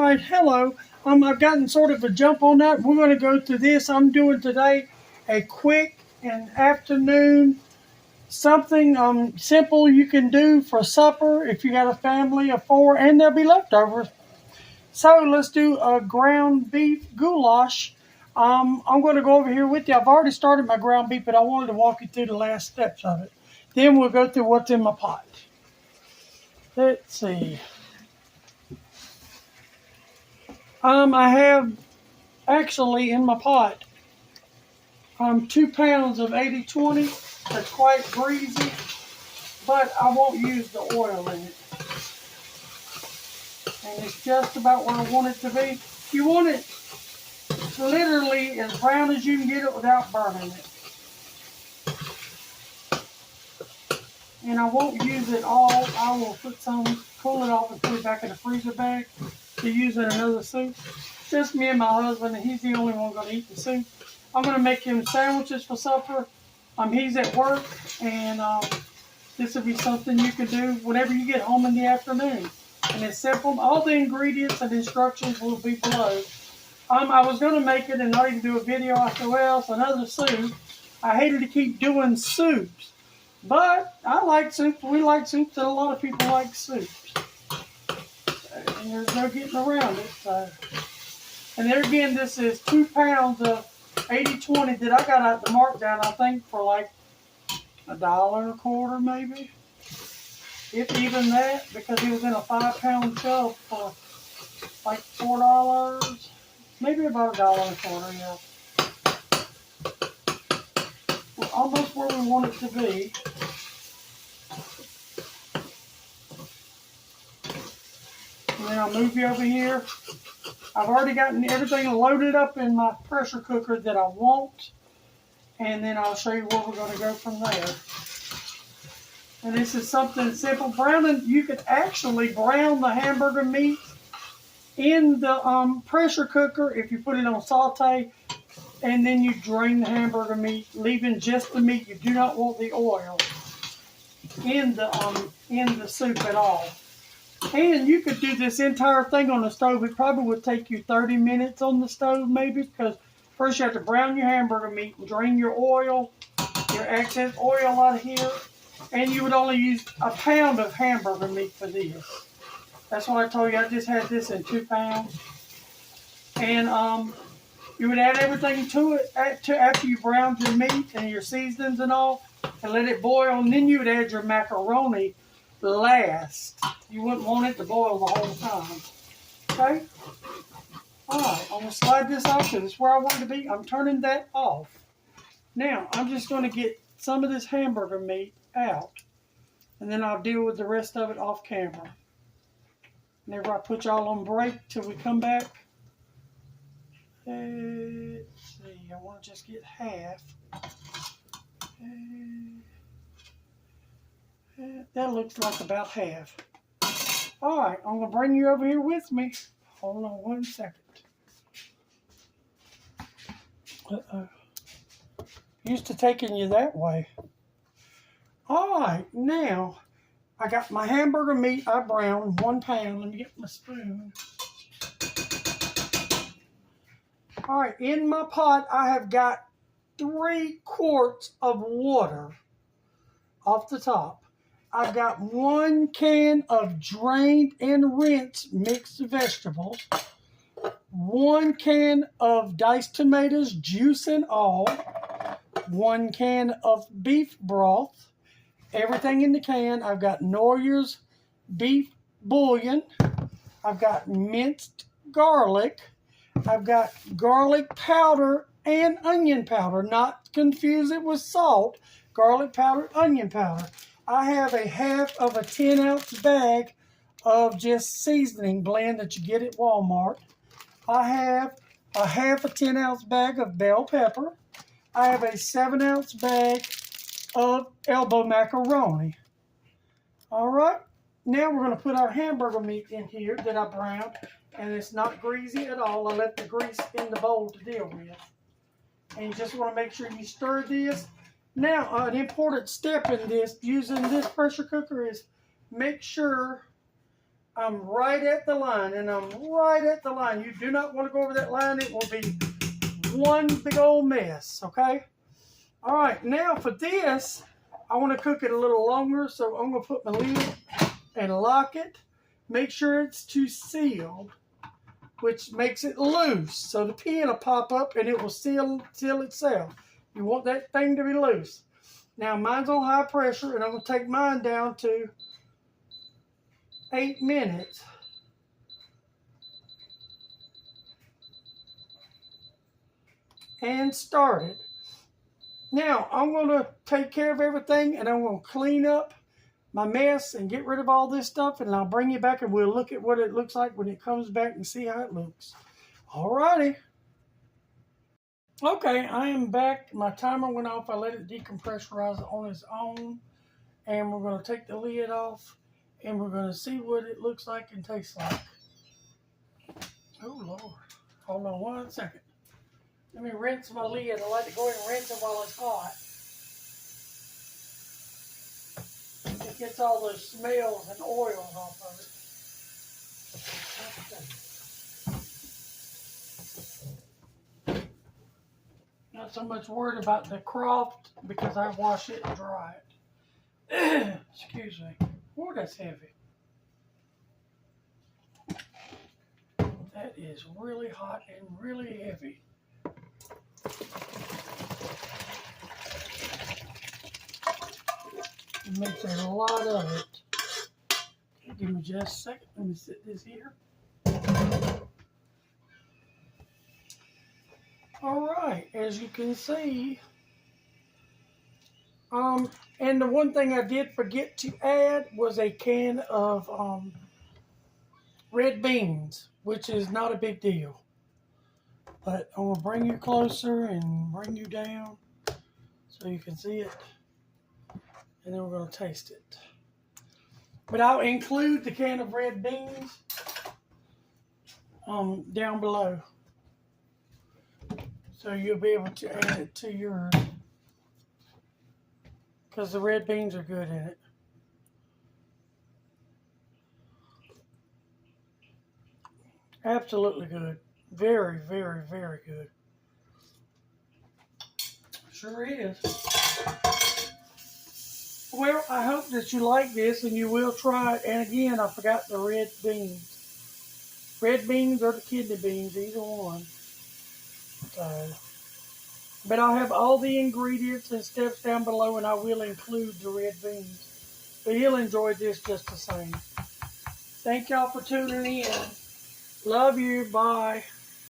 right, hello. I've gotten sort of a jump on that. We're going to go through this. I'm doing today a quick and afternoon something simple you can do for supper if you got a family of four, and there'll be leftovers. So let's do a ground beef goulash. I'm going to go over here with you. I've already started my ground beef, but I wanted to walk you through the last steps of it. Then we'll go through what's in my pot. Let's see. I have actually in my pot 2 pounds of 80/20. That's quite greasy, but I won't use the oil in it. And it's just about where I want it to be. You want it literally as brown as you can get it without burning it. And I won't use it all. I will put some, pull it off and put it back in the freezer bag to use in another soup. Just me and my husband, and he's the only one going to eat the soup. I'm going to make him sandwiches for supper. He's at work, and this will be something you can do whenever you get home in the afternoon. And it's simple. All the ingredients and instructions will be below. I was going to make it and not even do a video. I said, well, it's another soup. I hated to keep doing soups, but I like soups. We like soups, and a lot of people like soups. And there's no getting around it. So. And there again, this is 2 pounds of 80/20 that I got at the markdown, I think, for like $1.25 maybe. If even that, because it was in a 5-pound tub for like $4. Maybe about $1.25, yeah. We're almost where we want it to be. And then I'll move you over here. I've already gotten everything loaded up in my pressure cooker that I want. And then I'll show you where we're going to go from there. And this is something simple. Browning, you could actually brown the hamburger meat in the pressure cooker if you put it on saute. And then you drain the hamburger meat, leaving just the meat. You do not want the oil in the soup at all. And you could do this entire thing on the stove. It probably would take you 30 minutes on the stove maybe, because first you have to brown your hamburger meat and drain your oil, your excess oil out of here. And you would only use a pound of hamburger meat for this. That's what I told you. I just had this in 2 pounds. And you would add everything to it after you browned your meat and your seasonings and all, and let it boil. And then you would add your macaroni last. You wouldn't want it to boil the whole time. Okay? Alright, I'm going to slide this off because it's where I want it to be. I'm turning that off. Now, I'm just going to get some of this hamburger meat out, and then I'll deal with the rest of it off camera. Whenever I put y'all on break till we come back. Let's see, I want to just get half. That looks like about half. Alright, I'm going to bring you over here with me. Hold on 1 second. Used to taking you that way. Alright, now I got my hamburger meat I browned 1 pound. Let me get my spoon. Alright, in my pot I have got 3 quarts of water off the top. I've got 1 can of drained and rinsed mixed vegetables, 1 can of diced tomatoes, juice and all, 1 can of beef broth, everything in the can. I've got Knorr's beef bullion. I've got minced garlic. I've got garlic powder and onion powder. Not confuse it with salt. Garlic powder, onion powder. I have a half of a 10-ounce bag of just seasoning blend that you get at Walmart. I have a half a 10-ounce bag of bell pepper. I have a 7-ounce bag of elbow macaroni. All right, now we're going to put our hamburger meat in here that I browned, and it's not greasy at all. I left the grease in the bowl to deal with. And you just want to make sure you stir this. Now, an important step in this, using this pressure cooker, is make sure I'm right at the line, and I'm right at the line. You do not want to go over that line. It will be one big old mess, okay? All right, now for this, I want to cook it a little longer, so I'm going to put my lid and lock it. Make sure it's too sealed, which makes it loose. So the pin will pop up and it will seal itself. You want that thing to be loose. Now mine's on high pressure, and I'm going to take mine down to 8 minutes. And start it. Now I'm going to take care of everything, and I'm going to clean up my mess and get rid of all this stuff, and I'll bring you back and we'll look at what it looks like when it comes back and see how it looks. Alrighty. Okay, I am back. My timer went off. I let it decompressurize on its own, and we're going to take the lid off, and we're going to see what it looks like and tastes like. Oh Lord. Hold on one second. Let me rinse my lid. I like to go ahead and rinse it while it's hot. It gets all those smells and oils off of it. Not so much worried about the croft because I wash it and dry it. Excuse me. Oh, that's heavy. That is really hot and really heavy. It makes a lot of it. Give me just a second. Let me set this here. All right, as you can see, and the one thing I did forget to add was a can of red beans, which is not a big deal. But I'm gonna bring you closer and bring you down so you can see it. And then we're going to taste it. But I'll include the can of red beans down below. So you'll be able to add it to yours. Because the red beans are good in it. Absolutely good. Very, very, very good. Sure is. Well, I hope that you like this and you will try it. And again, I forgot the red beans. Red beans or the kidney beans, either one. So, but I'll have all the ingredients and steps down below, and I will include the red beans. But you'll enjoy this just the same. Thank y'all for tuning in. Love you. Bye.